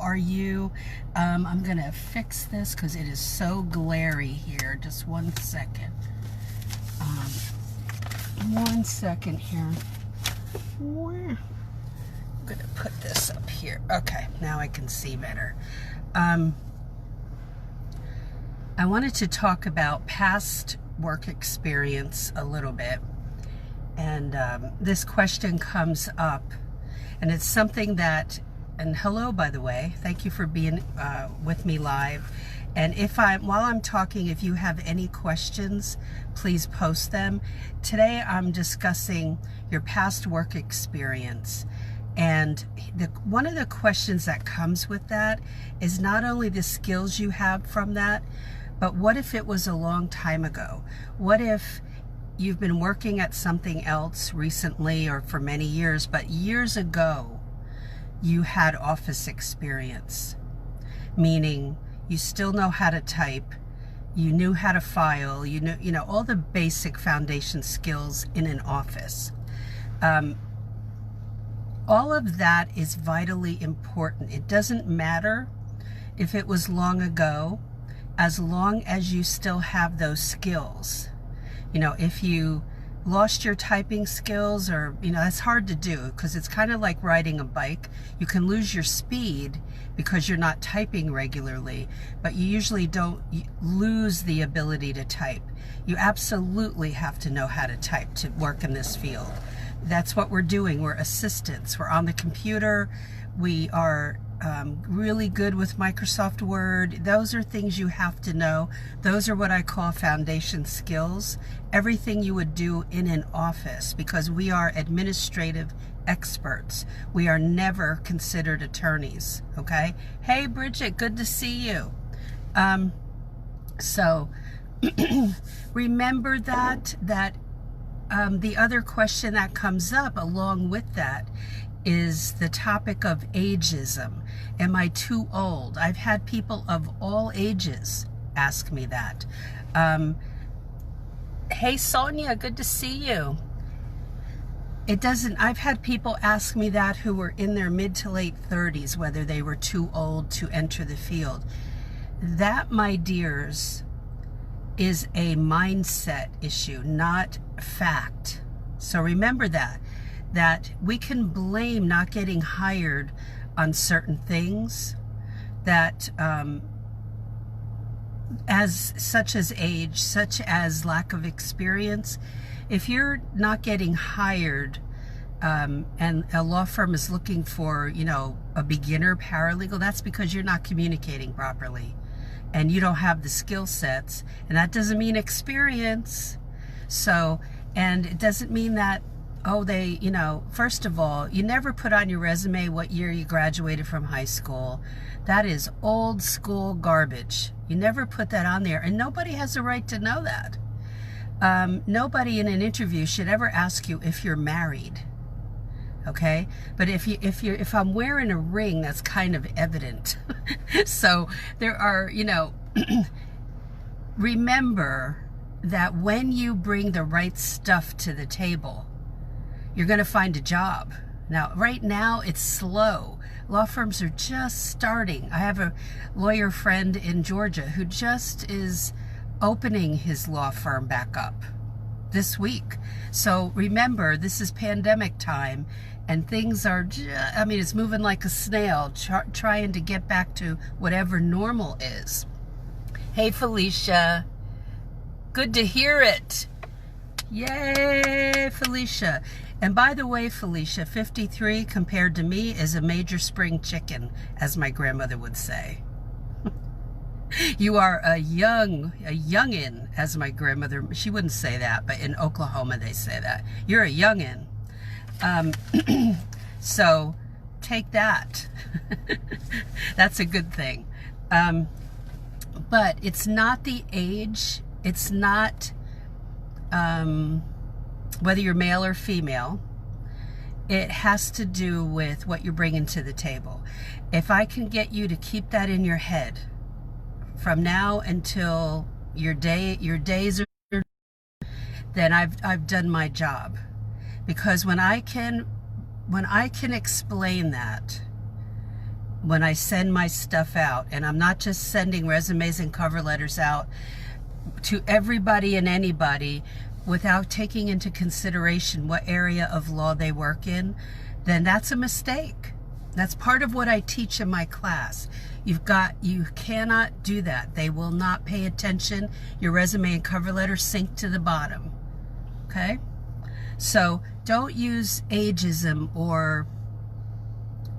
are you? I'm gonna fix this because it is so glary here. Just 1 second. 1 second here. I'm gonna put this up here. Okay, now I can see better. I wanted to talk about past work experience a little bit. And this question comes up, and it's something that, and hello, by the way, thank you for being with me live. And while I'm talking, if you have any questions, please post them. Today I'm discussing your past work experience. And one of the questions that comes with that is not only the skills you have from that, but what if it was a long time ago? What if you've been working at something else recently or for many years, but years ago you had office experience, meaning you still know how to type, you knew how to file, you know all the basic foundation skills in an office. All of that is vitally important. It doesn't matter if it was long ago, as long as you still have those skills. If you lost your typing skills, or, that's hard to do because it's kind of like riding a bike. You can lose your speed because you're not typing regularly, but you usually don't lose the ability to type. You absolutely have to know how to type to work in this field. That's what we're doing. We're assistants. We're on the computer. We are really good with Microsoft Word. Those are things you have to know. Those are what I call foundation skills. Everything you would do in an office, because we are administrative experts. We are never considered attorneys, okay? Hey, Bridget, good to see you. So remember that the other question that comes up along with that is the topic of ageism. Am I too old? I've had people of all ages ask me that. Hey, Sonia, good to see you. I've had people ask me that who were in their mid to late 30s, whether they were too old to enter the field. That, my dears, is a mindset issue, not fact. So remember that we can blame not getting hired on certain things, that such as age, such as lack of experience. If you're not getting hired and a law firm is looking for, a beginner paralegal, that's because you're not communicating properly and you don't have the skill sets, and that doesn't mean experience. So, and it doesn't mean that, first of all, you never put on your resume what year you graduated from high school. That is old school garbage. You never put that on there, and nobody has a right to know that. Nobody in an interview should ever ask you if you're married, okay? But if I'm wearing a ring, that's kind of evident. So there are, remember that when you bring the right stuff to the table, you're going to find a job. Now, right now, it's slow. Law firms are just starting. I have a lawyer friend in Georgia who just is opening his law firm back up this week. So remember, this is pandemic time, and things are it's moving like a snail, trying to get back to whatever normal is. Hey, Felicia. Good to hear it. Yay, Felicia. And by the way, Felicia, 53 compared to me is a major spring chicken, as my grandmother would say. You are a youngin, as my grandmother, she wouldn't say that, but in Oklahoma they say that. You're a youngin. So take that. That's a good thing. But it's not the age. It's not whether you're male or female. It has to do with what you're bringing to the table. If I can get you to keep that in your head from now until your days are, then I've done my job. Because when I can explain that, when I send my stuff out, and I'm not just sending resumes and cover letters out to everybody and anybody without taking into consideration what area of law they work in, then that's a mistake. That's part of what I teach in my class. You cannot do that. They will not pay attention. Your resume and cover letter sink to the bottom. Okay? So don't use ageism or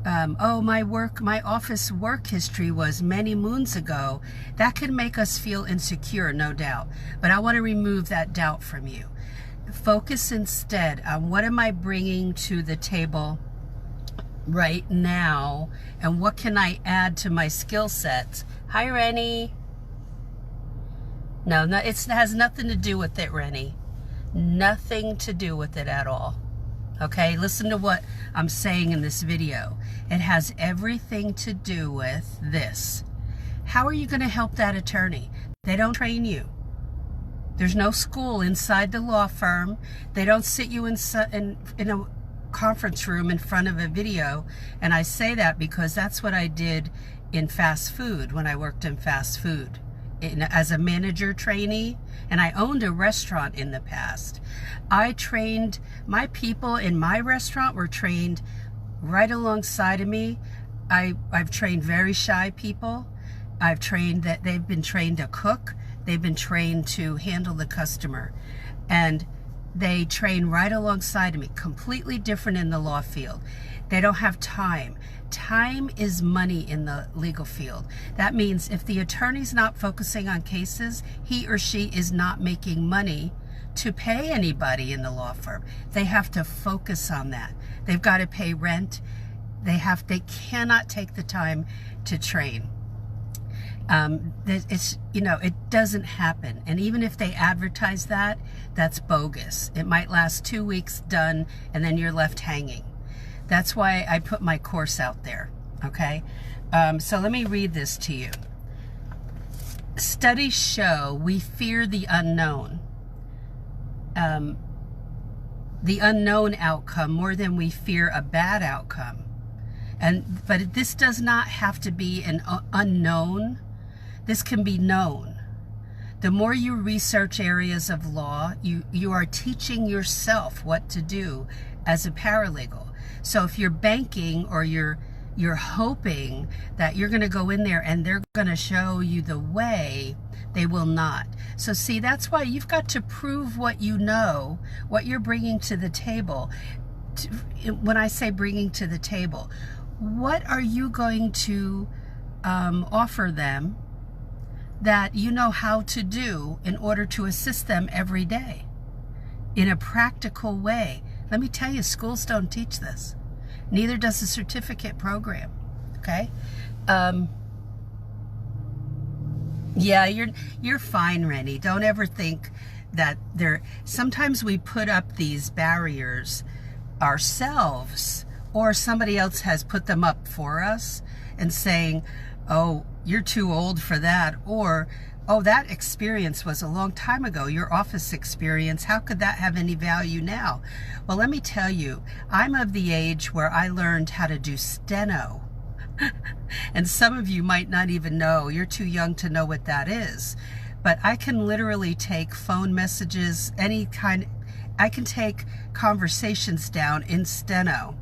oh, my office work history was many moons ago. That can make us feel insecure, no doubt. But I want to remove that doubt from you. Focus instead on what am I bringing to the table right now, and what can I add to my skill sets. Hi, Rennie. No, it has nothing to do with it, Rennie. Nothing to do with it at all. Okay, listen to what I'm saying in this video. It has everything to do with this. How are you going to help that attorney? They don't train you. There's no school inside the law firm. They don't sit you in a conference room in front of a video. And I say that because that's what I did in fast food when I worked in fast food. As a manager trainee, and I owned a restaurant in the past. I trained, my people in my restaurant were trained right alongside of me. I've trained very shy people. I've trained that they've been trained to cook. They've been trained to handle the customer. And they train right alongside of me, completely different in the law field. They don't have time. Time is money in the legal field. That means if the attorney's not focusing on cases, he or she is not making money to pay anybody in the law firm. They have to focus on that. They've got to pay rent. They cannot take the time to train. It doesn't happen. And even if they advertise that, that's bogus. It might last 2 weeks, done, and then you're left hanging. That's why I put my course out there, okay? So let me read this to you. Studies show we fear the unknown. The unknown outcome more than we fear a bad outcome. But this does not have to be an unknown. This can be known. The more you research areas of law, you are teaching yourself what to do as a paralegal. So if you're banking or you're hoping that you're going to go in there and they're going to show you the way, they will not. So see, that's why you've got to prove what you know, what you're bringing to the table. When I say bringing to the table, what are you going to offer them that you know how to do in order to assist them every day in a practical way? Let me tell you, schools don't teach this. Neither does the certificate program, okay? Yeah, you're fine, Rennie. Don't ever think that sometimes we put up these barriers ourselves, or somebody else has put them up for us and saying, oh, you're too old for that, or oh, that experience was a long time ago, your office experience, how could that have any value now? Well, let me tell you, I'm of the age where I learned how to do steno. And some of you might not even know, you're too young to know what that is. But I can literally take phone messages, I can take conversations down in steno.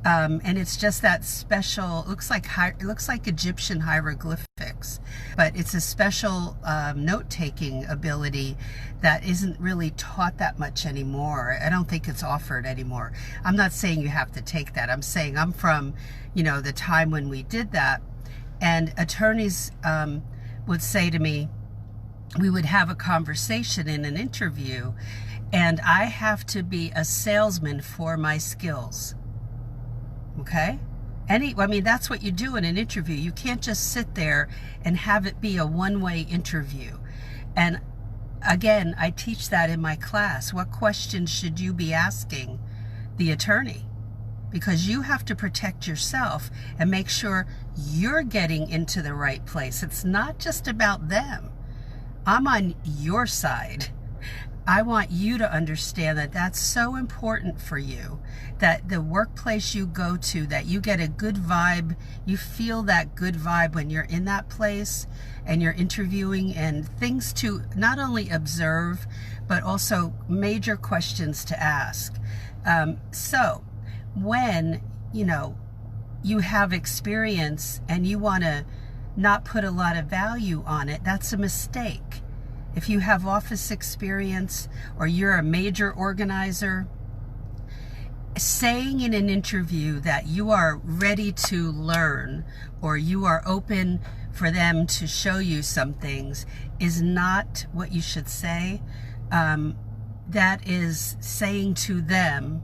And it's just that special, it looks like Egyptian hieroglyphics, but it's a special note-taking ability that isn't really taught that much anymore. I don't think it's offered anymore. I'm not saying you have to take that. I'm saying I'm from, the time when we did that, and attorneys would say to me, we would have a conversation in an interview, and I have to be a salesman for my skills. Okay? That's what you do in an interview. You can't just sit there and have it be a one-way interview. And again, I teach that in my class. What questions should you be asking the attorney? Because you have to protect yourself and make sure you're getting into the right place. It's not just about them. I'm on your side. I want you to understand that that's so important for you, that the workplace you go to, that you get a good vibe, you feel that good vibe when you're in that place and you're interviewing, and things to not only observe, but also major questions to ask. So when, you have experience and you want to not put a lot of value on it, that's a mistake. If you have office experience or you're a major organizer, saying in an interview that you are ready to learn or you are open for them to show you some things is not what you should say. That is saying to them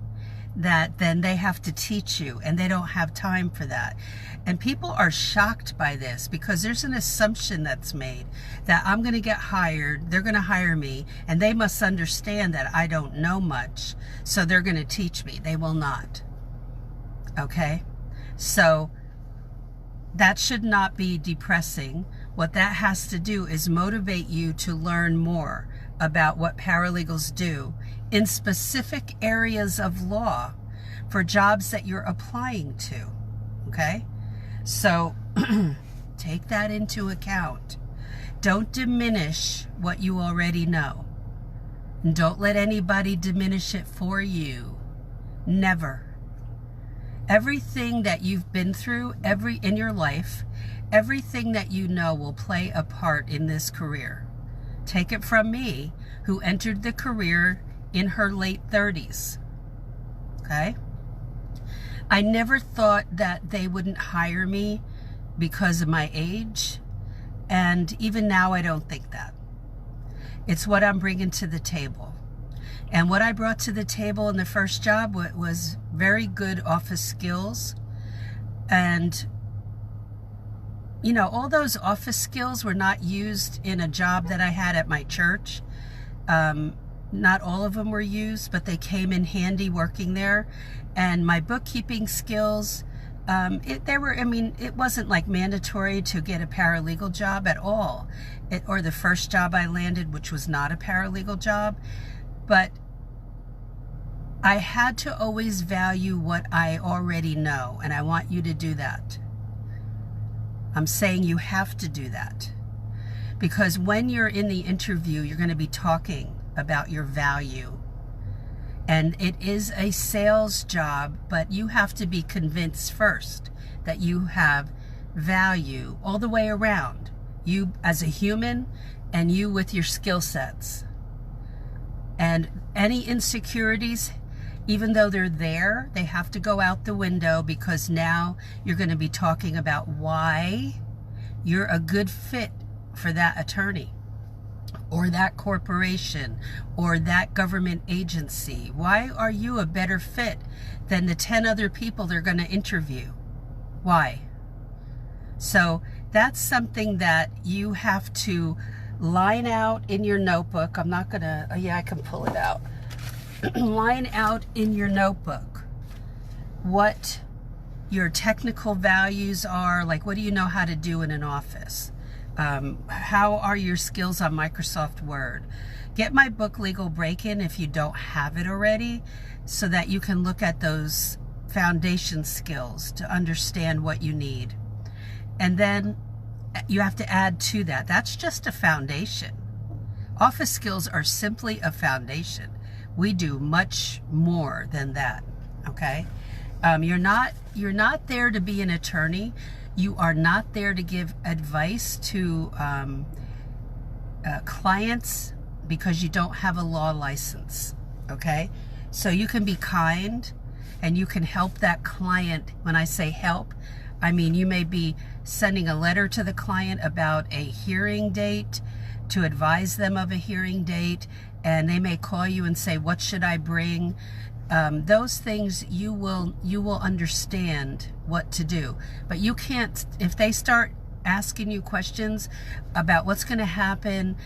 that then they have to teach you, and they don't have time for that. And people are shocked by this because there's an assumption that's made that I'm going to get hired, they're going to hire me, and they must understand that I don't know much, so they're going to teach me. They will not. Okay? So that should not be depressing. What that has to do is motivate you to learn more about what paralegals do in specific areas of law for jobs that you're applying to. Okay? So take that into account. Don't diminish what you already know. And don't let anybody diminish it for you. Never. Everything that you've been through in your life, everything that you know will play a part in this career. Take it from me, who entered the career in her late 30s. Okay? I never thought that they wouldn't hire me because of my age, and even now I don't think that. It's what I'm bringing to the table. And what I brought to the table in the first job was very good office skills. And, all those office skills were not used in a job that I had at my church. Not all of them were used, but they came in handy working there. And my bookkeeping skills, it wasn't like mandatory to get a paralegal job at all. Or the first job I landed, which was not a paralegal job. But I had to always value what I already know, and I want you to do that. I'm saying you have to do that. Because when you're in the interview, you're going to be talking about your value. And it is a sales job, but you have to be convinced first that you have value all the way around. You as a human, and you with your skill sets. And any insecurities, even though they're there, they have to go out the window, because now you're going to be talking about why you're a good fit for that attorney or that corporation or that government agency. Why are you a better fit than the 10 other people they're going to interview? Why? So that's something that you have to line out in your notebook. I'm not going to, I can pull it out. Line out in your notebook what your technical values are. Like, what do you know how to do in an office? How are your skills on Microsoft Word? Get my book, Legal Break-In, if you don't have it already, so that you can look at those foundation skills to understand what you need. And then you have to add to that. That's just a foundation. Office skills are simply a foundation. We do much more than that, okay? You're not there to be an attorney. You are not there to give advice to clients because you don't have a law license, okay? So you can be kind and you can help that client. When I say help, I mean you may be sending a letter to the client about a hearing date, to advise them of a hearing date, and they may call you and say, what should I bring? Those things you will understand what to do. But you can't, if they start asking you questions about what's going to happen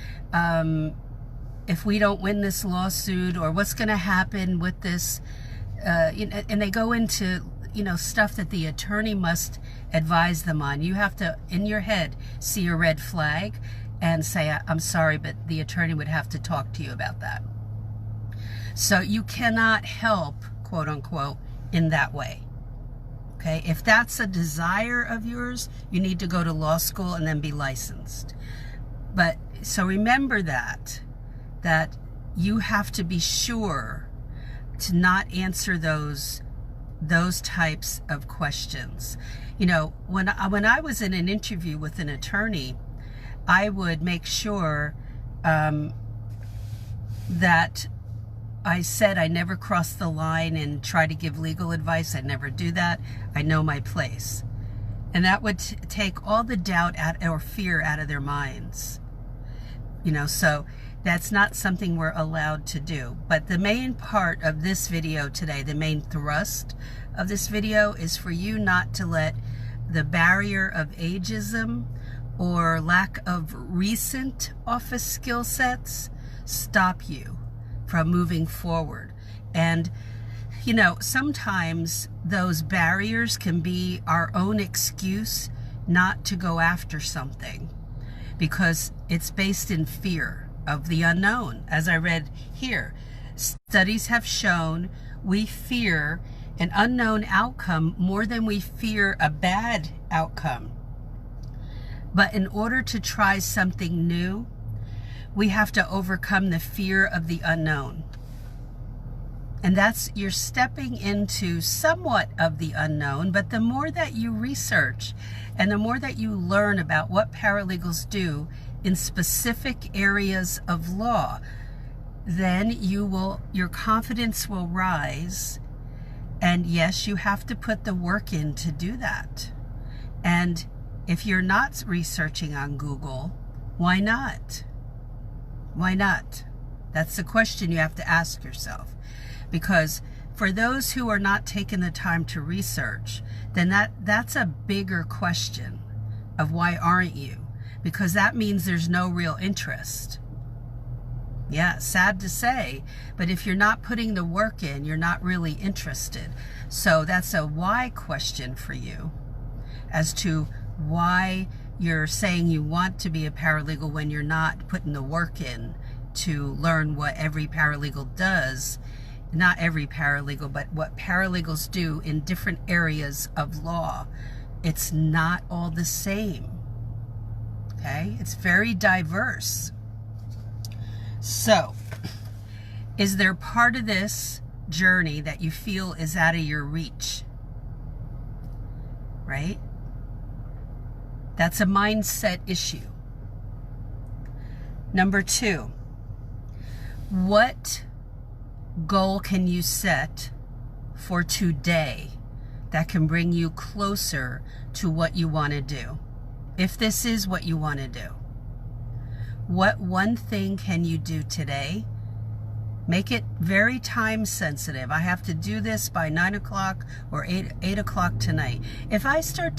if we don't win this lawsuit, or what's going to happen with this, and they go into stuff that the attorney must advise them on. You have to, in your head, see a red flag and say, I'm sorry, but the attorney would have to talk to you about that. So you cannot help, quote unquote, in that way. Okay, if that's a desire of yours, you need to go to law school and then be licensed. But so remember that you have to be sure to not answer those types of questions. You know, when I was in an interview with an attorney, I would make sure that I said I never cross the line and try to give legal advice. I never do that. I know my place. And that would take all the doubt or fear out of their minds. You know, so that's not something we're allowed to do. But the main part of this video today, the main thrust of this video, is for you not to let the barrier of ageism or lack of recent office skill sets stop you from moving forward. And you know, sometimes those barriers can be our own excuse not to go after something because it's based in fear of the unknown. As I read here, studies have shown we fear an unknown outcome more than we fear a bad outcome. But in order to try something new, we have to overcome the fear of the unknown. And that's, you're stepping into somewhat of the unknown, but the more that you research and the more that you learn about what paralegals do in specific areas of law, then your confidence will rise. And yes, you have to put the work in to do that. And if you're not researching on Google, why not? Why not? That's the question you have to ask yourself. Because for those who are not taking the time to research, then that's a bigger question of why aren't you? Because that means there's no real interest. Yeah, sad to say, but if you're not putting the work in, you're not really interested. So that's a why question for you as to why you're saying you want to be a paralegal when you're not putting the work in to learn what every paralegal does. Not every paralegal, but what paralegals do in different areas of law. It's not all the same. Okay? It's very diverse. So, is there part of this journey that you feel is out of your reach? Right? That's a mindset issue. Number 2, what goal can you set for today that can bring you closer to what you want to do? If this is what you want to do, what one thing can you do today? Make it very time sensitive. I have to do this by 9 o'clock or 8 o'clock tonight. If I start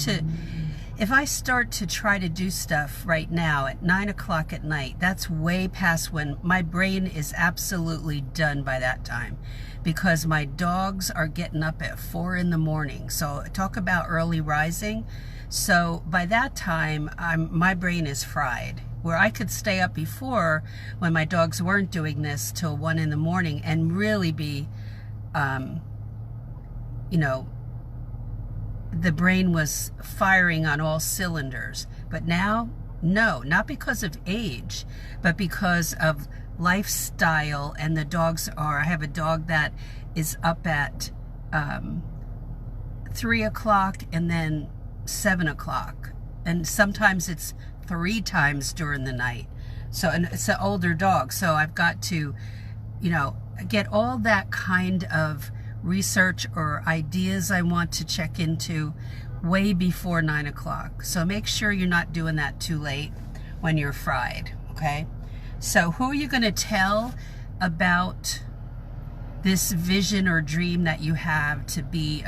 to try to do stuff right now at 9 o'clock at night, that's way past when my brain is absolutely done by that time, because my dogs are getting up at 4 in the morning. So talk about early rising. So by that time, my brain is fried. Where I could stay up before when my dogs weren't doing this till 1 in the morning and really be, you know, the brain was firing on all cylinders. But now, no, not because of age, but because of lifestyle. And the dogs I have a dog that is up at 3 o'clock and then 7 o'clock. And sometimes it's 3 times during the night. So, and it's an older dog. So I've got to, you know, get all that kind of research or ideas I want to check into way before 9 o'clock. So make sure you're not doing that too late when you're fried, okay? So who are you going to tell about this vision or dream that you have to be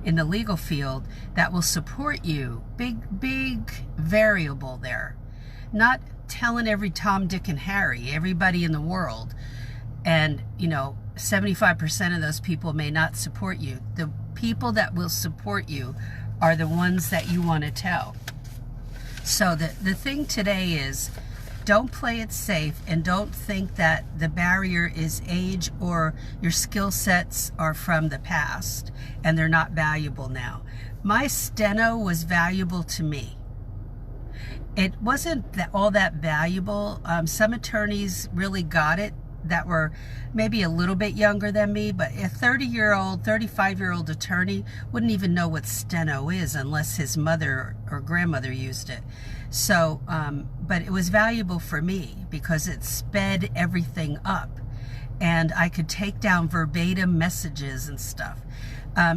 in the legal field that will support you? Big variable there. Not telling every Tom, Dick, and Harry, everybody in the world. And, you know, 75% of those people may not support you. The people that will support you are the ones that you want to tell. So the thing today is, Don't play it safe, and don't think that the barrier is age or your skill sets are from the past and they're not valuable now. My steno was valuable to me. It wasn't all that valuable. Some attorneys really got it that were maybe a little bit younger than me, but a 30-year-old, 35-year-old attorney wouldn't even know what steno is unless his mother or grandmother used it. So, but it was valuable for me because it sped everything up and I could take down verbatim messages and stuff.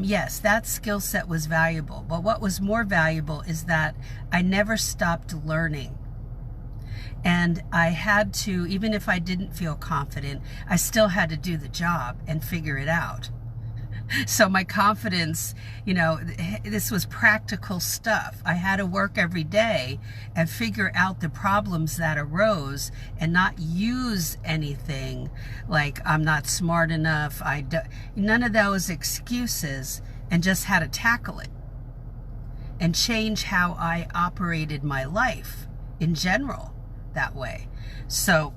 Yes, that skill set was valuable, but what was more valuable is that I never stopped learning. And I had to, even if I didn't feel confident, I still had to do the job and figure it out. So my confidence, you know, this was practical stuff. I had to work every day and figure out the problems that arose and not use anything like I'm not smart enough. None of those excuses, and just had to tackle it and change how I operated my life in general that way. So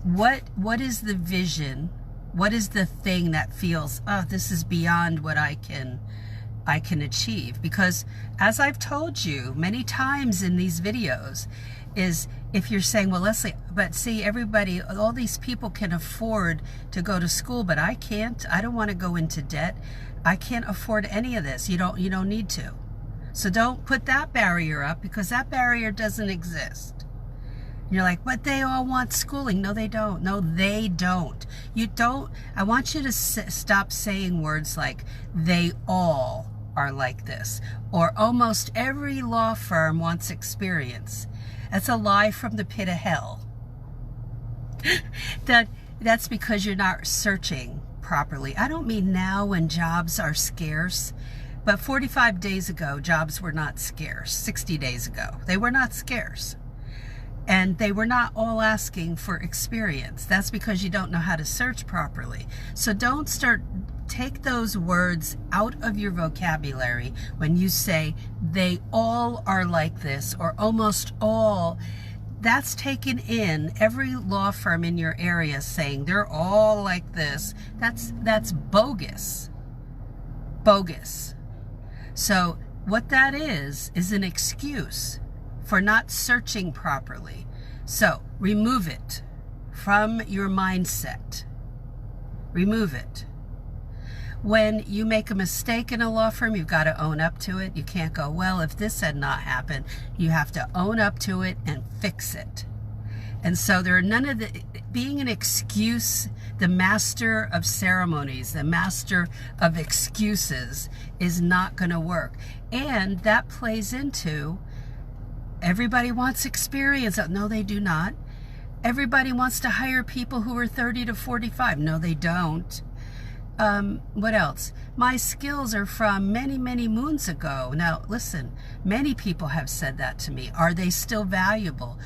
what is the vision? What is the thing that feels, oh, this is beyond what I can achieve? Because as I've told you many times in these videos, is if you're saying, well, Leslie, but see, everybody, all these people can afford to go to school, but I can't. I don't want to go into debt. I can't afford any of this. You don't need to. So don't put that barrier up, because that barrier doesn't exist. You're like, but they all want schooling. No, they don't. No, they don't. You don't. I want you to stop saying words like they all are like this, or almost every law firm wants experience. That's a lie from the pit of hell. That's because you're not searching properly. I don't mean now when jobs are scarce, but 45 days ago, jobs were not scarce. 60 days ago, they were not scarce. And they were not all asking for experience. That's because you don't know how to search properly. So don't take those words out of your vocabulary when you say they all are like this, or almost all. That's taken in every law firm in your area saying they're all like this. That's bogus. Bogus. So what that is an excuse for not searching properly. So remove it from your mindset. Remove it. When you make a mistake in a law firm, you've got to own up to it. You can't go, well, if this had not happened. You have to own up to it and fix it. And so there are none of the, being an excuse, the master of ceremonies, the master of excuses is not going to work. And that plays into, everybody wants experience. No, they do not. Everybody wants to hire people who are 30 to 45. No, they don't. What else? My skills are from many, many moons ago. Now, listen, many people have said that to me. Are they still valuable?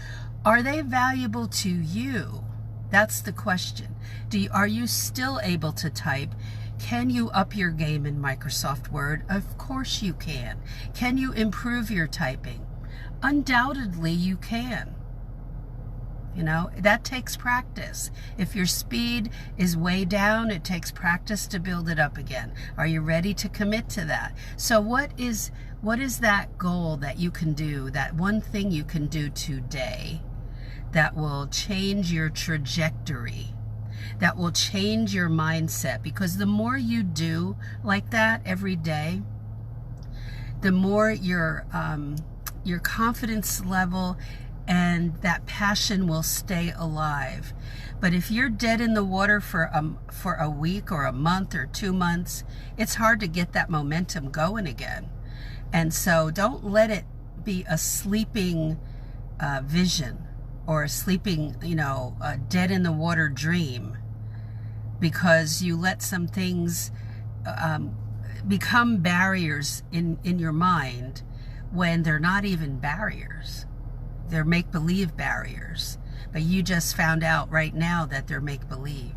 Are they valuable to you? That's the question. Are you still able to type? Can you up your game in Microsoft Word? Of course you can. Can you improve your typing? Undoubtedly you can. You know, that takes practice. If your speed is way down, it takes practice to build it up again. Are you ready to commit to that? So what is that goal that you can do, that one thing you can do today that will change your trajectory, that will change your mindset? Because the more you do like that every day, the more your confidence level and that passion will stay alive. But if you're dead in the water for a week or a month or 2 months, it's hard to get that momentum going again. And so don't let it be a sleeping vision, or a sleeping, a dead in the water dream, because you let some things become barriers in your mind when they're not even barriers. They're make-believe barriers, but you just found out right now that they're make-believe,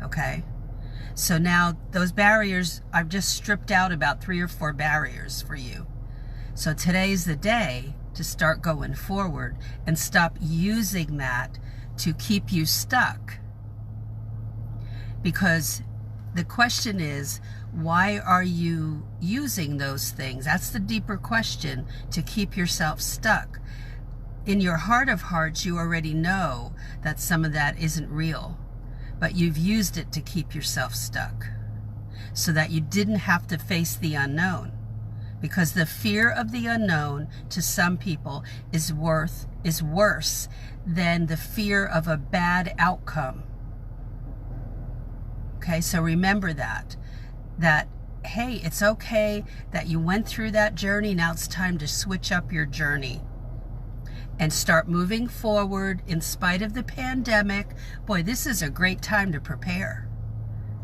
okay? So now those barriers, I've just stripped out about 3 or 4 barriers for you. So today's the day to start going forward and stop using that to keep you stuck. Because the question is, why are you using those things? That's the deeper question, to keep yourself stuck. In your heart of hearts, you already know that some of that isn't real, but you've used it to keep yourself stuck so that you didn't have to face the unknown. Because the fear of the unknown to some people is worse than the fear of a bad outcome. Okay, so remember that hey, it's okay that you went through that journey. Now it's time to switch up your journey and start moving forward in spite of the pandemic. Boy, this is a great time to prepare.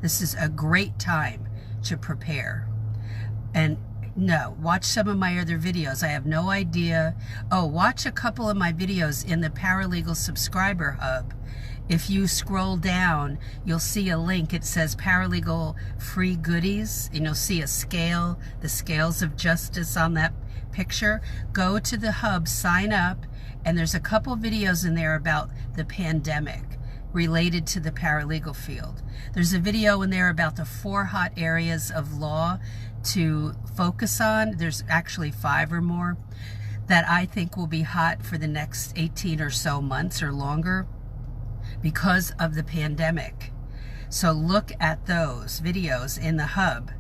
This is a great time to prepare. And no, watch some of my other videos. I have no idea. Oh, watch a couple of my videos in the Paralegal Subscriber Hub. If you scroll down, you'll see a link. It says Paralegal Free Goodies, and you'll see a scale, the scales of justice on that picture. Go to the hub, sign up, and there's a couple videos in there about the pandemic related to the paralegal field. There's a video in there about the 4 hot areas of law to focus on. There's actually 5 or more that I think will be hot for the next 18 or so months or longer because of the pandemic. So look at those videos in the hub.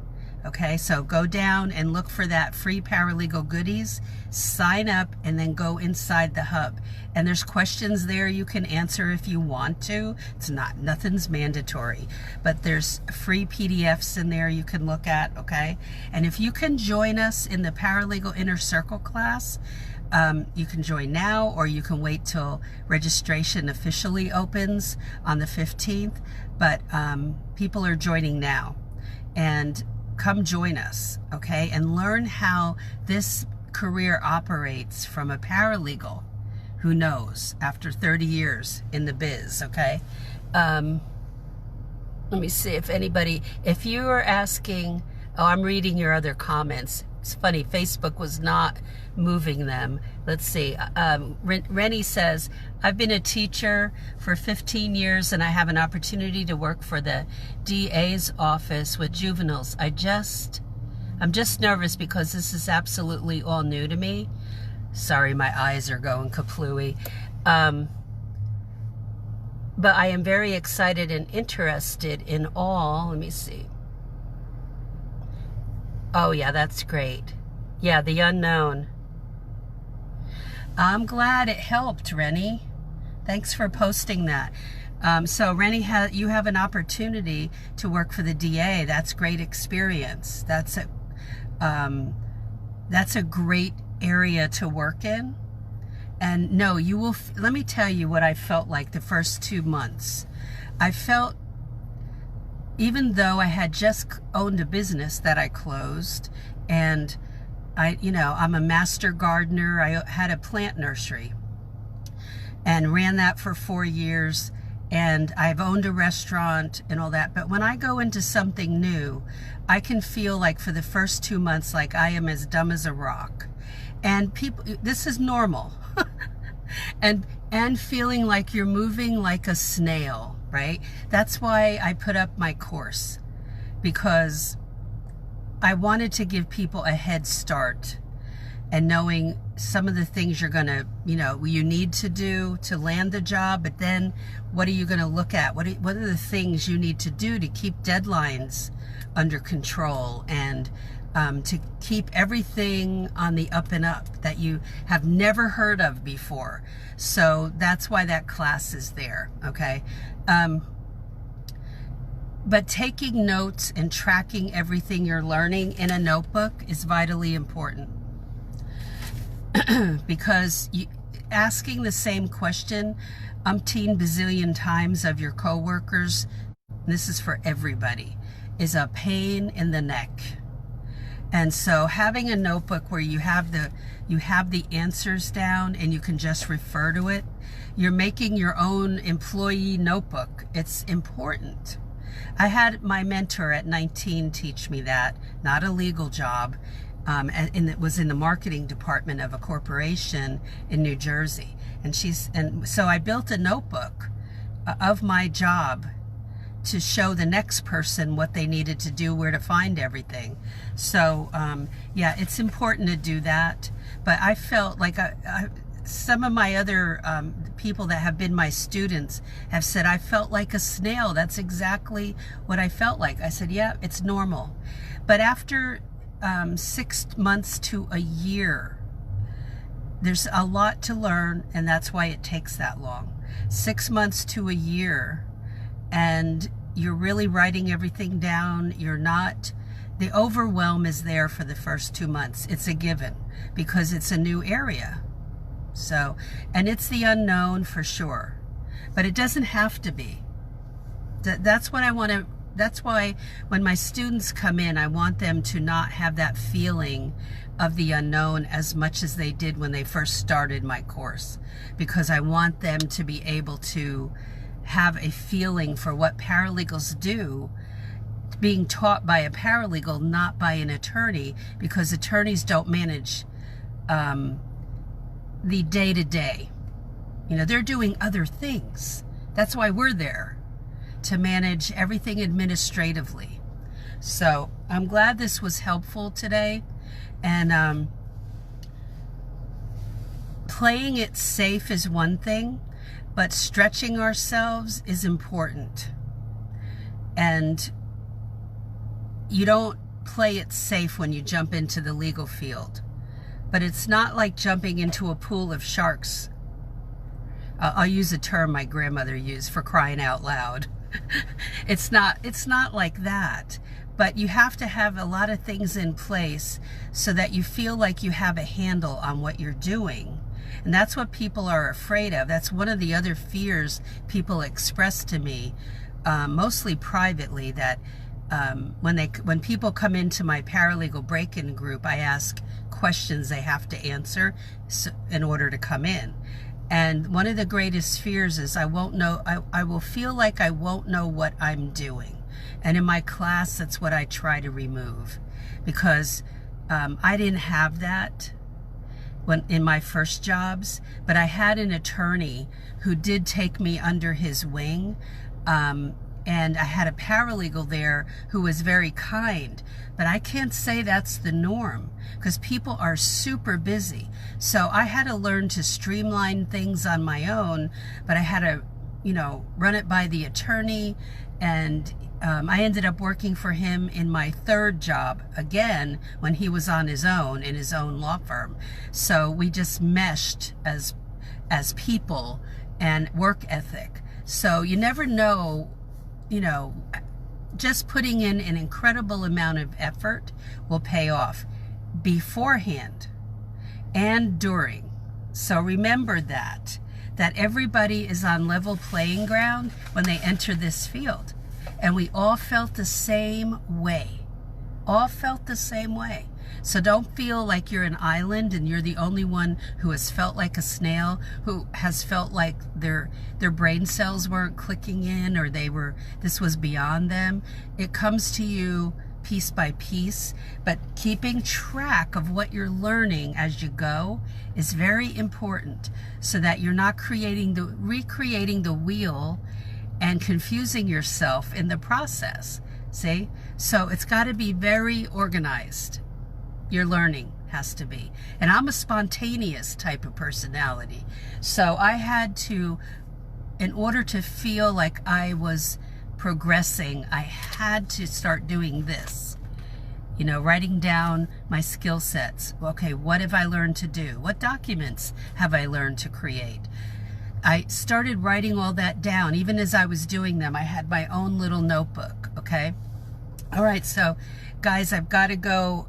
Okay, so go down and look for that free paralegal goodies, sign up, and then go inside the hub. And there's questions there you can answer if you want to. Nothing's mandatory, but there's free PDFs in there you can look at, okay? And if you can join us in the Paralegal Inner Circle class, you can join now, or you can wait till registration officially opens on the 15th. But people are joining now. And come join us, okay, and learn how this career operates from a paralegal who knows after 30 years in the biz, okay? Let me see if you are asking, oh, I'm reading your other comments. It's funny, Facebook was not moving them. Let's see. Rennie says, I've been a teacher for 15 years and I have an opportunity to work for the DA's office with juveniles. I'm just nervous because this is absolutely all new to me. Sorry, my eyes are going kaplooey. But I am very excited and interested in all. Let me see. Oh, yeah, that's great. Yeah, the unknown. I'm glad it helped, Rennie. Thanks for posting that. So, Rennie, you have an opportunity to work for the DA. That's great experience. That's a great area to work in. And no, you will. Let me tell you what I felt like the first 2 months. I felt, even though I had just owned a business that I closed, and I'm a master gardener. I had a plant nursery and ran that for 4 years, and I've owned a restaurant and all that. But when I go into something new, I can feel like for the first 2 months, like I am as dumb as a rock. And people, this is normal. and feeling like you're moving like a snail, right? That's why I put up my course, because I wanted to give people a head start and knowing some of the things you're gonna, you need to do to land the job, but then what are you gonna look at? What are the things you need to do to keep deadlines under control and to keep everything on the up and up that you have never heard of before. So that's why that class is there, okay? But taking notes and tracking everything you're learning in a notebook is vitally important. Because asking the same question umpteen bazillion times of your coworkers, this is for everybody, is a pain in the neck. And so having a notebook where you have the answers down and you can just refer to it, you're making your own employee notebook. It's important. I had my mentor at 19 teach me that, not a legal job. and it was in the marketing department of a corporation in New Jersey. And so I built a notebook of my job to show the next person what they needed to do, where to find everything. So yeah, it's important to do that. But I felt like some of my other people that have been my students have said, I felt like a snail. That's exactly what I felt like. I said, yeah, it's normal. But after 6 months to a year, there's a lot to learn, and that's why it takes that long. 6 months to a year, and you're really writing everything down. You're not, the overwhelm is there for the first 2 months. It's a given because it's a new area. So, and it's the unknown for sure, but it doesn't have to be. That's what I want to, that's why when my students come in, I want them to not have that feeling of the unknown as much as they did when they first started my course, because I want them to be able to have a feeling for what paralegals do, being taught by a paralegal, not by an attorney, because attorneys don't manage the day-to-day. You know, they're doing other things. That's why we're there, to manage everything administratively. So I'm glad this was helpful today. And playing it safe is one thing, but stretching ourselves is important. And you don't play it safe when you jump into the legal field. But it's not like jumping into a pool of sharks. I'll use a term my grandmother used, for crying out loud. It's not like that. But you have to have a lot of things in place so that you feel like you have a handle on what you're doing. And that's what people are afraid of. That's one of the other fears people express to me, mostly privately, that when people come into my paralegal break-in group, I ask questions they have to answer in order to come in. And one of the greatest fears is I will feel like I won't know what I'm doing. And in my class, that's what I try to remove, because I didn't have that in my first jobs, but I had an attorney who did take me under his wing. And I had a paralegal there who was very kind, but I can't say that's the norm, because people are super busy. So I had to learn to streamline things on my own, but I had to, run it by the attorney. And I ended up working for him in my third job again when he was on his own in his own law firm. So we just meshed as people and work ethic. So you never know. Just putting in an incredible amount of effort will pay off beforehand and during. So remember that everybody is on level playing ground when they enter this field. And we all felt the same way. All felt the same way. So don't feel like you're an island and you're the only one who has felt like a snail, who has felt like their brain cells weren't clicking in, or this was beyond them. It comes to you piece by piece, but keeping track of what you're learning as you go is very important, so that you're not recreating the wheel and confusing yourself in the process. See? So it's got to be very organized. Your learning has to be. And I'm a spontaneous type of personality. So I had to, in order to feel like I was progressing, I had to start doing this. Writing down my skill sets. Okay, what have I learned to do? What documents have I learned to create? I started writing all that down. Even as I was doing them, I had my own little notebook, okay? All right, so guys, I've got to go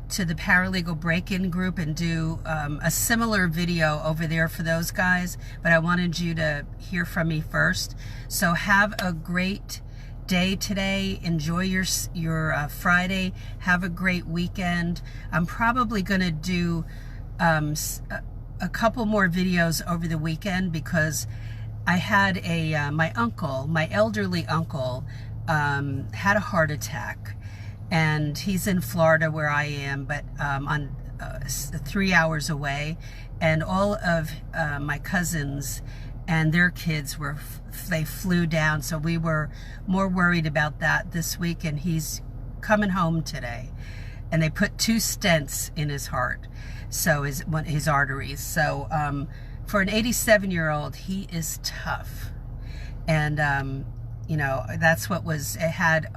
to the paralegal break-in group and do a similar video over there for those guys, but I wanted you to hear from me first. So have a great day today. Enjoy your Friday. Have a great weekend. I'm probably going to do a couple more videos over the weekend, because I had my elderly uncle had a heart attack. and he's in Florida where I am, but on 3 hours away. And all of my cousins and their kids they flew down, so we were more worried about that this week. And he's coming home today, and they put 2 stents in his heart, so his arteries. So for an 87-year-old, he is tough. And you know, that's what it had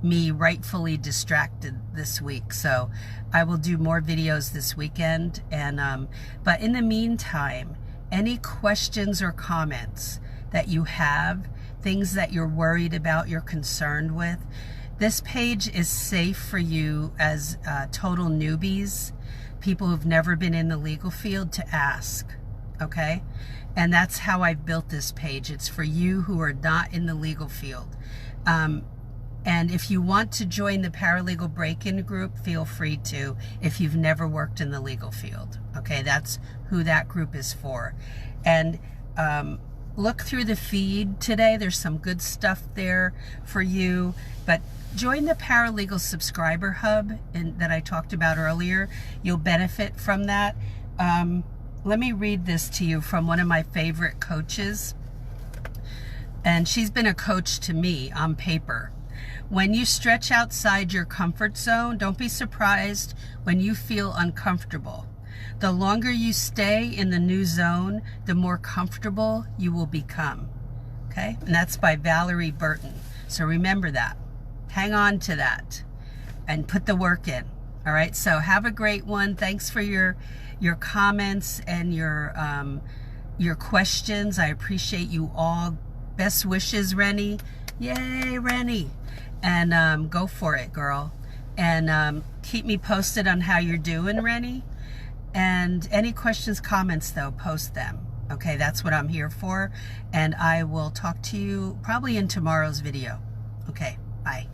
me rightfully distracted this week. So I will do more videos this weekend. And but in the meantime, any questions or comments that you have, things that you're worried about, you're concerned with, this page is safe for you as total newbies, people who've never been in the legal field, to ask. Okay? And that's how I've built this page. It's for you who are not in the legal field. And if you want to join the Paralegal Break-In group, feel free to, if you've never worked in the legal field. Okay, that's who that group is for. And look through the feed today. There's some good stuff there for you. But join the Paralegal Subscriber Hub that I talked about earlier. You'll benefit from that. Let me read this to you from one of my favorite coaches. And she's been a coach to me on paper. When you stretch outside your comfort zone, don't be surprised when you feel uncomfortable. The longer you stay in the new zone, the more comfortable you will become. Okay? And that's by Valerie Burton. So remember that. Hang on to that and put the work in. All right? So have a great one. Thanks for your comments and your questions. I appreciate you all. Best wishes, Rennie. Yay, Rennie. And go for it, girl. And keep me posted on how you're doing, Rennie. And any questions, comments, though, post them. Okay, that's what I'm here for. And I will talk to you probably in tomorrow's video. Okay, bye.